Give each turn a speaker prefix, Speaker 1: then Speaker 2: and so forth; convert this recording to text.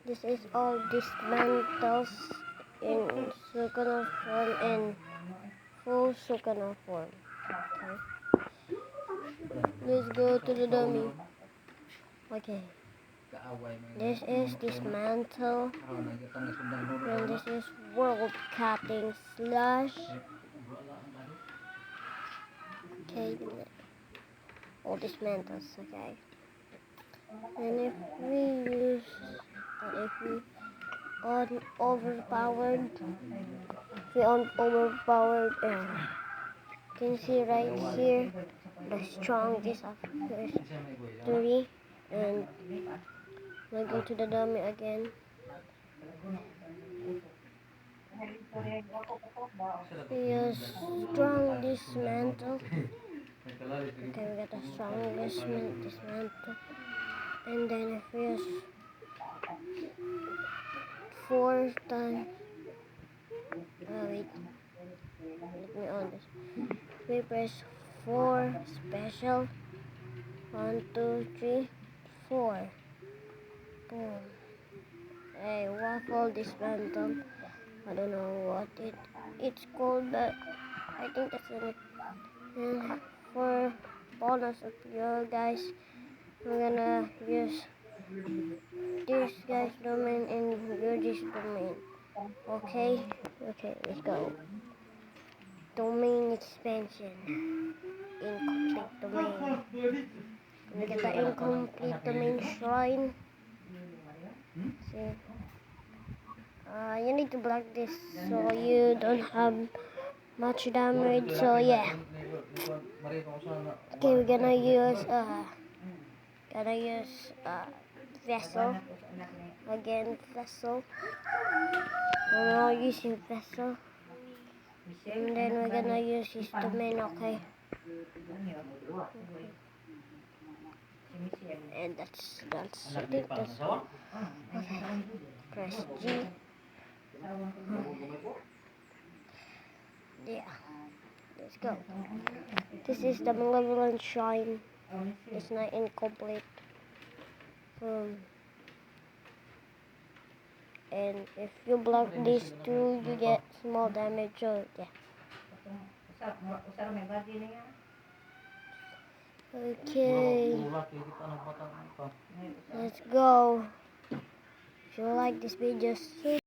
Speaker 1: This is all dismantles in sukuna form and full sukuna form. Okay. Let's go to the dummy. Okay. This is dismantle. And this is world cutting slash. Okay. All dismantles. Okay. And if we on overpowered, you can see right here the strongest of history. And we'll go to the dummy again. Yes, strong dismantle. Okay, we got the strongest dismantle. And then if we use 4 times. Wait. Let me on this. We press 4 special. 1, 2, 3, 4. Boom. A waffle dismantle. I don't know what it's called, but I think that's it. And for bonus of you guys, I'm gonna use this guy's domain and this domain. Okay, let's go. Domain expansion. Incomplete domain. We get the incomplete domain shrine. See. You need to block this so you don't have much damage. So yeah. Okay, we're gonna use vessel again. Vessel. We're now using vessel, and then we're gonna use his domain. Okay. And that's I think that's okay. Press G. Yeah. Let's go. This is the malevolent shrine. It's not incomplete. And if you block these two, you get small damage. So yeah. Okay. Let's go. If you like this video,